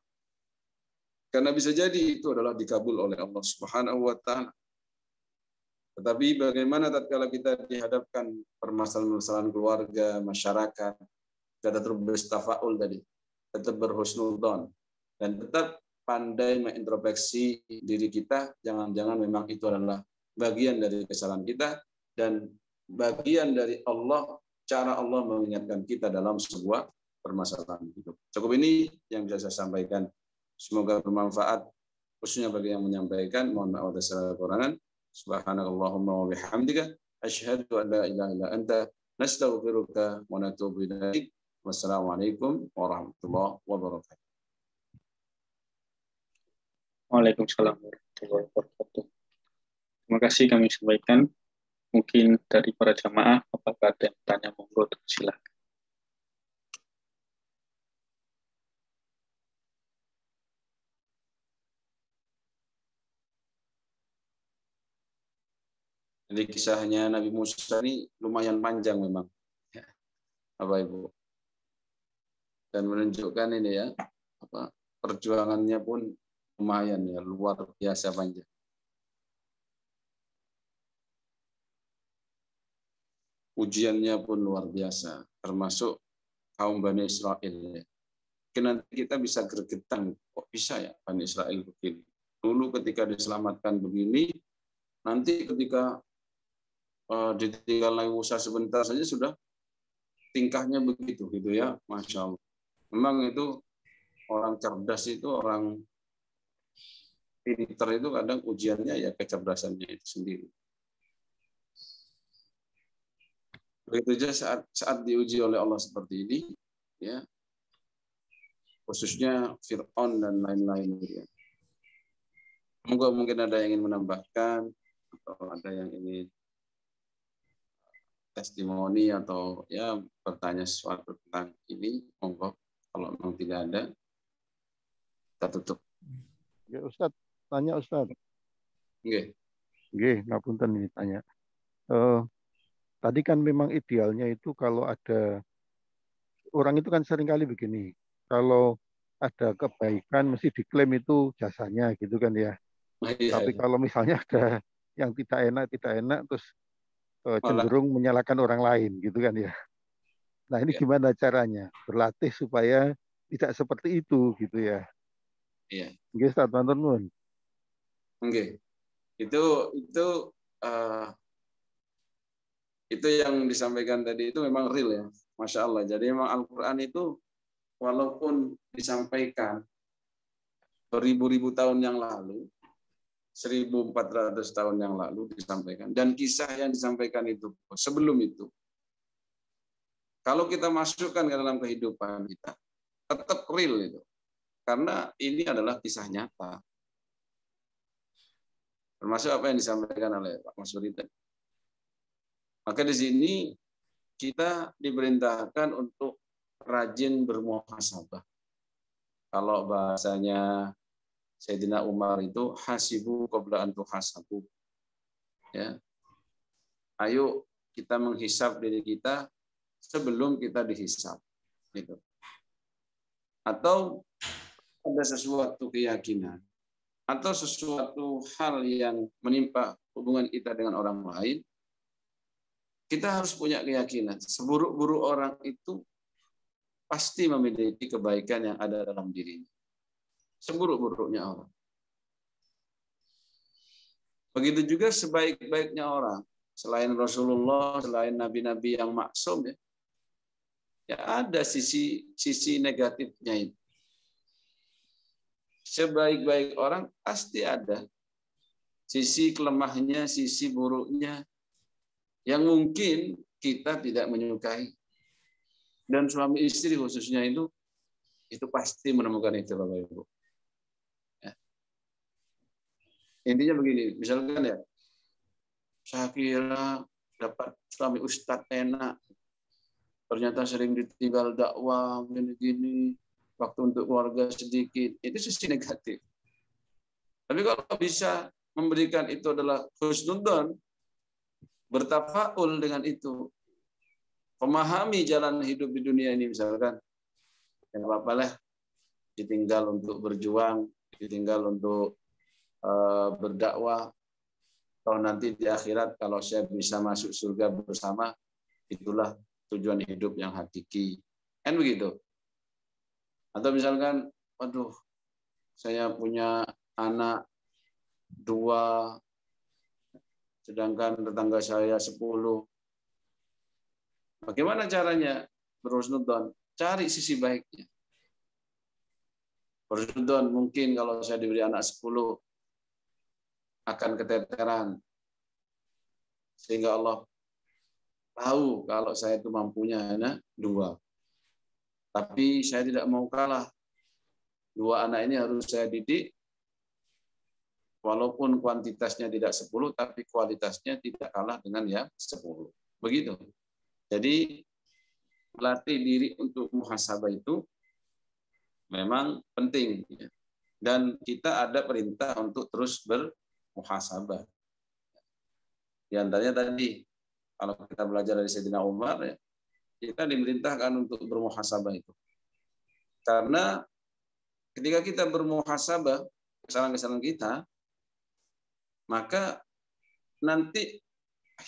Karena bisa jadi itu adalah dikabul oleh Allah Subhanahu wa taala. Tetapi bagaimana tatkala kita dihadapkan permasalahan-permasalahan keluarga, masyarakat, kita tetap bertafaul tadi, tetap berhusnudzon, dan tetap pandai mengintrospeksi diri kita, jangan-jangan memang itu adalah bagian dari kesalahan kita dan bagian dari Allah, cara Allah mengingatkan kita dalam sebuah permasalahan hidup. Cukup ini yang bisa saya sampaikan. Semoga bermanfaat, khususnya bagi yang menyampaikan. Mohon maaf atas segala kekurangan. Subhanakallahumma wa bihamdika asyhadu an la ilaha illa anta nastaghfiruka wa natubu ilaik. Wassalamualaikum warahmatullahi wabarakatuh. Waalaikumsalam warahmatullahi wabarakatuh. Terima kasih kami sampaikan. Mungkin dari para jamaah, apakah ada yang tanya, monggo silakan. Jadi kisahnya Nabi Musa ini lumayan panjang memang, Bapak Ibu, dan menunjukkan ini ya, perjuangannya pun lumayan ya, luar biasa panjang. Ujiannya pun luar biasa, termasuk kaum Bani Israel. Mungkin nanti kita bisa gregetan, kok bisa ya Bani Israel begini. Dulu ketika diselamatkan begini, nanti ketika ditinggal Nabi Musa sebentar saja sudah tingkahnya begitu gitu ya, Masya Allah. Memang itu orang cerdas itu, orang pinter itu kadang ujiannya ya kecerdasannya itu sendiri. Begitu saja saat diuji oleh Allah seperti ini, ya, khususnya Fir'aun dan lain-lain. Ya. Mungkin ada yang ingin menambahkan atau ada yang ingin testimoni atau ya bertanya sesuatu tentang ini, monggo. Kalau memang tidak ada, kita tutup. Ya Ustaz, tanya Ustaz. Nggih. Nggih, ngapunten ini tanya. Tadi kan memang idealnya itu kalau ada orang itu kan seringkali begini. Kalau ada kebaikan mesti diklaim itu jasanya gitu kan ya. Tapi kalau misalnya ada yang tidak enak terus cenderung menyalahkan orang lain gitu kan ya. Nah ini gimana caranya berlatih supaya tidak seperti itu gitu ya. Iya. Nggih Ustaz, matur nuwun. Nggih. Itu yang disampaikan tadi itu memang real ya. Masya Allah. Jadi memang Al-Quran itu walaupun disampaikan beribu-ribu tahun yang lalu, 1400 tahun yang lalu disampaikan, dan kisah yang disampaikan itu sebelum itu, kalau kita masukkan ke dalam kehidupan kita, tetap real itu. Karena ini adalah kisah nyata. Termasuk apa yang disampaikan oleh Pak Mas Suri tadi. Maka di sini kita diperintahkan untuk rajin bermuhasabah. Kalau bahasanya Sayyidina Umar itu hasibu qabla an tuhasabu. Ya. Ayo kita menghisab diri kita sebelum kita dihisab. Gitu. Atau ada sesuatu keyakinan atau sesuatu hal yang menimpa hubungan kita dengan orang lain, kita harus punya keyakinan seburuk-buruk orang itu pasti memiliki kebaikan yang ada dalam dirinya. Seburuk-buruknya orang. Begitu juga sebaik-baiknya orang. Selain Rasulullah, selain nabi-nabi yang maksum, ya ada sisi negatifnya itu. Sebaik-baik orang pasti ada sisi kelemahnya, sisi buruknya yang mungkin kita tidak menyukai. Dan suami istri khususnya itu pasti menemukan itu, Bapak Ibu. Ya. Intinya begini, misalkan ya, saya kira dapat suami ustadz enak, ternyata sering ditinggal dakwah, gini-gini, waktu untuk keluarga sedikit, itu sisi negatif. Tapi kalau bisa memberikan itu adalah husnudzon, bertafaul dengan itu, memahami jalan hidup di dunia ini misalkan, ya apa-apa lah, ditinggal untuk berjuang, ditinggal untuk berdakwah, atau nanti di akhirat kalau saya bisa masuk surga bersama, itulah tujuan hidup yang hakiki. Kan begitu. Atau misalkan, waduh, saya punya anak 2, sedangkan tetangga saya 10. Bagaimana caranya berhusnudzon? Cari sisi baiknya. Berhusnudzon, mungkin kalau saya diberi anak 10 akan keteteran, sehingga Allah tahu kalau saya itu mampunya anak 2. Tapi saya tidak mau kalah. 2 anak ini harus saya didik, walaupun kuantitasnya tidak 10, tapi kualitasnya tidak kalah dengan yang 10. Begitu. Jadi melatih diri untuk muhasabah itu memang penting. Dan kita ada perintah untuk terus bermuhasabah. Di antaranya tadi, kalau kita belajar dari Sayyidina Umar, ya, kita diperintahkan untuk bermuhasabah itu. Karena ketika kita bermuhasabah kesalahan-kesalahan kita, maka nanti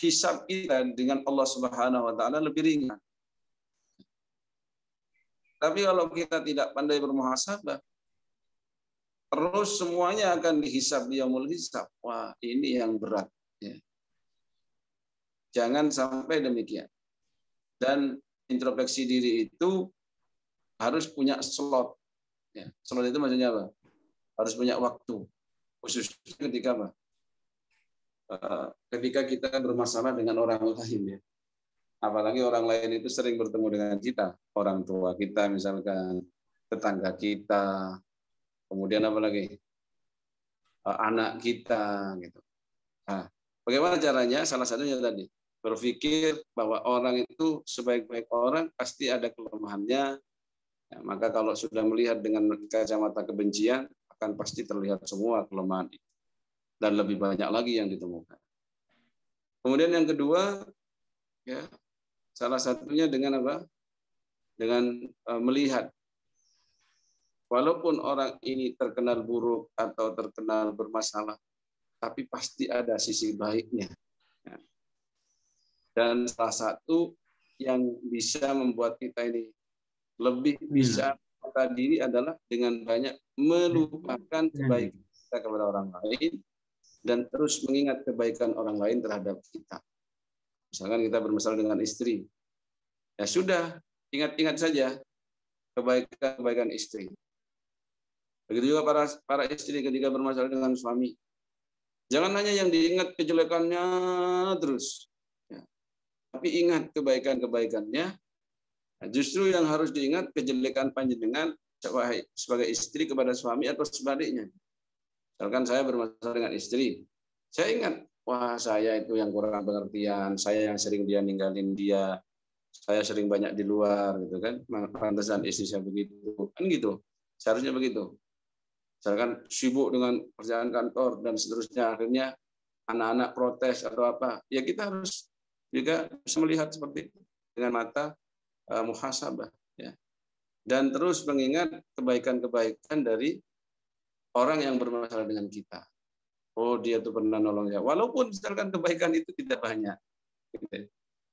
hisab kita dengan Allah Subhanahu wa taala lebih ringan. Tapi kalau kita tidak pandai bermuhasabah, terus semuanya akan dihisab di yaumul hisab. Wah, ini yang berat. Ya. Jangan sampai demikian. Dan introspeksi diri itu harus punya slot. Ya. Slot itu maksudnya apa? Harus punya waktu. Khususnya ketika apa? Ketika kita bermasalah dengan orang lain, ya. Apalagi orang lain itu sering bertemu dengan kita, orang tua kita misalkan, tetangga kita, kemudian apa lagi, anak kita, gitu. Nah, bagaimana caranya? Salah satunya tadi berpikir bahwa orang itu sebaik-baik orang pasti ada kelemahannya. Ya, maka kalau sudah melihat dengan kacamata kebencian, akan pasti terlihat semua kelemahan itu. Dan lebih banyak lagi yang ditemukan. Kemudian yang kedua, ya, salah satunya dengan apa? Dengan melihat, walaupun orang ini terkenal buruk atau terkenal bermasalah, tapi pasti ada sisi baiknya. Ya. Dan salah satu yang bisa membuat kita ini lebih bisa menata diri adalah dengan banyak melupakan kebaikan kita kepada orang lain, dan terus mengingat kebaikan orang lain terhadap kita. Misalkan kita bermasalah dengan istri, ya sudah, ingat-ingat saja kebaikan istri. Begitu juga para istri ketika bermasalah dengan suami. Jangan hanya yang diingat kejelekannya terus, ya. Tapi ingat kebaikan-kebaikannya. Nah, justru yang harus diingat kejelekan panjenengan sebagai istri kepada suami atau sebaliknya. Misalkan saya bermasalah dengan istri, saya ingat, wah saya itu yang kurang pengertian, saya yang sering dia ninggalin dia, saya sering banyak di luar, gitu kan, pantesan istri saya begitu, kan gitu, seharusnya begitu. Misalkan sibuk dengan kerjaan kantor dan seterusnya, akhirnya anak-anak protes atau apa, ya kita harus juga bisa melihat seperti itu dengan mata muhasabah, ya. Dan terus mengingat kebaikan-kebaikan dari orang yang bermasalah dengan kita. Oh, dia tuh pernah nolong ya. Walaupun misalkan kebaikan itu tidak banyak.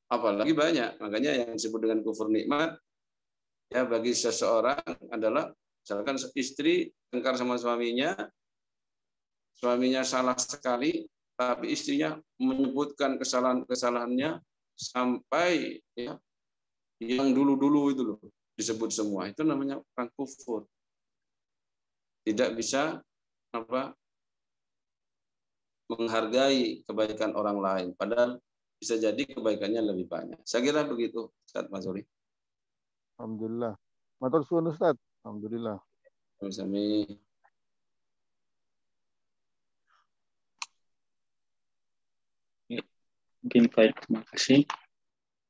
Apalagi banyak. Makanya yang disebut dengan kufur nikmat, ya bagi seseorang adalah, misalkan istri tengkar sama suaminya salah sekali, tapi istrinya menyebutkan kesalahan-kesalahannya sampai ya yang dulu-dulu itu loh disebut semua. Itu namanya orang kufur. Tidak bisa apa menghargai kebaikan orang lain, padahal bisa jadi kebaikannya lebih banyak. Saya kira begitu, Ustaz Mazuri. Alhamdulillah. Matur suwun Ustaz. Alhamdulillah. Sami. Mungkin baik, terima kasih.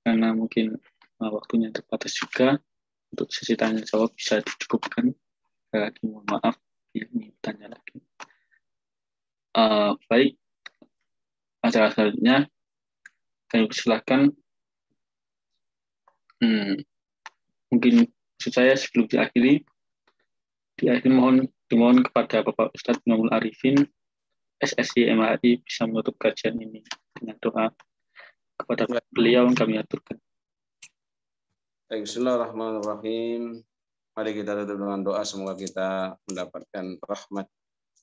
Karena mungkin waktunya terbatas juga, untuk sesi tanya jawab bisa dicukupkan. Sekali lagi mohon maaf, ini tanya lagi. Baik, acara selanjutnya kami persilahkan. Mungkin maksud saya sebelum diakhiri dimohon kepada Bapak Ustadz Imamul Arifin SSI MHI bisa menutup kajian ini dengan doa. Kepada beliau kami aturkan. Bismillahirrahmanirrahim. Mari kita tutup dengan doa, semoga kita mendapatkan rahmat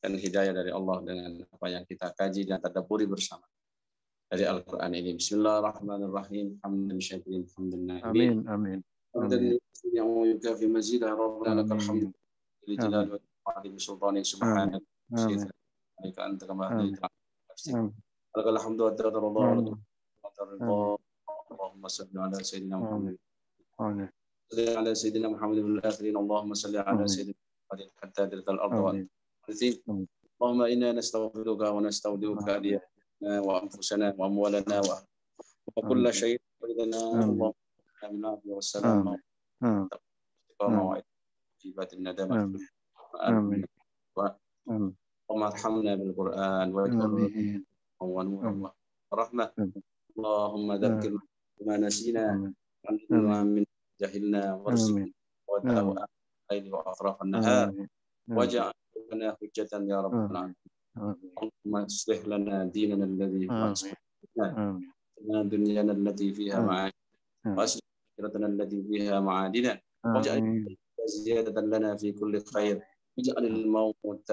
dan hidayah dari Allah dengan apa yang kita kaji dan tadabburi bersama dari Al-Quran ini. Bismillahirrahmanirrahim. Hamdan syakirin, hamdan na'imin. Amin. Hamdan yang yukafi mazidah, Rabbana lakal hamdu li jalali wa ta'ala sultanik subhanak. Alika anta kama hadayta. Lakal hamdu wa ta'ala. Allahumma salli ala sayyidina Muhammad. صل على سيدنا محمد بن الآخرين اللهم صل على سيدنا محمد حتى تلك الأرض والأرضين اللهم إنا نستغفرك ونستودعك ديارنا وأنفسنا وأموالنا وكل شيء لنا اللهم بالعافية والسلامة والاستقامة وإجابة الندامة اللهم ارحمنا بالقرآن واجعله ونور ورحمة اللهم ذكرنا بما نسينا وعلمنا من جهلنا وارزقنا وداء الليل وأطراف النهار واجعل لنا حجة يا رب العالمين اللهم اصلح لنا ديننا الذي هو عصمتنا دنيانا التي فيها معادنا واصلح آخرتنا التي فيها معادنا واجعل زيادة لنا في كل خير واجعل الموت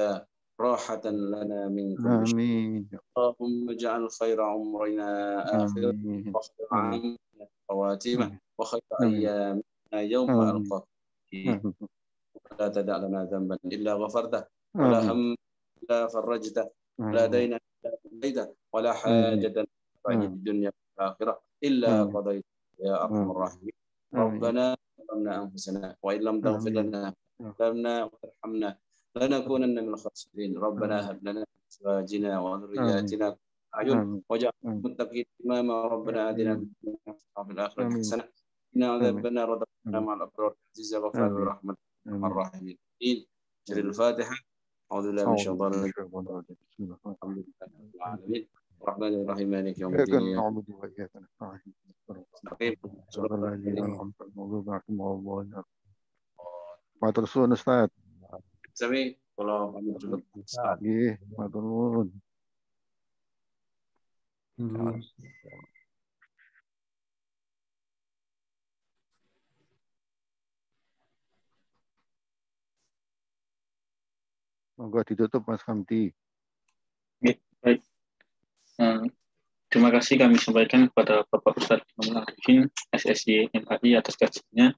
راحة لنا من كل شيء اللهم اجعل خير عمرنا آخرة وخير عامنا خواتيمه وخير أيامنا يوم ألقاك ولا تدع لنا ذنبا إلا غفرته ولا هم إلا فرجته ولا دينا إلا قضيته ولا حاجة في الدنيا والآخرة إلا قضيته يا أرحم الراحمين ربنا ظلمنا أنفسنا وإن لم تغفر لنا وترحمنا لنكونن من الخاسرين ربنا هب لنا من أزواجنا وذرياتنا أعين واجعل المتقين إماما ربنا آتنا في الآخرة حسنة إن عذاب النار ربنا مع الأبرار عزيز غفار برحمة الراحمين شر الفاتحة أعوذ بالله من الشيطان الرجيم الحمد لله رب العالمين الرحمن الرحيم مالك يوم الدين نعبد وإياك نستعين Matur suwun Ustaz. Sami kula pamit dulu. Nggih, matur nuwun. Monggo ditutup Mas Hamdi. Baik. Terima kasih kami sampaikan kepada Bapak Ustadz Imamul Arifin SSI MHI atas kajiannya.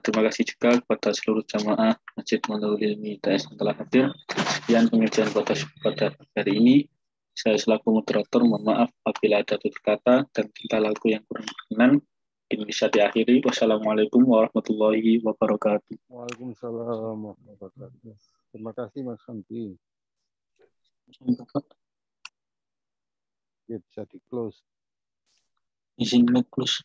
Terima kasih juga kepada seluruh jamaah Masjid Manarul Ilmi TS yang telah hadir. Sekian pengajian pada hari ini. Saya selaku moderator mohon maaf apabila ada tutur kata dan tingkah laku yang kurang berkenan. Ini bisa diakhiri. Wassalamualaikum warahmatullahi wabarakatuh. Waalaikumsalam warahmatullahi wabarakatuh. Terima kasih Mas Hamdi. Ya, bisa di close. Izin close.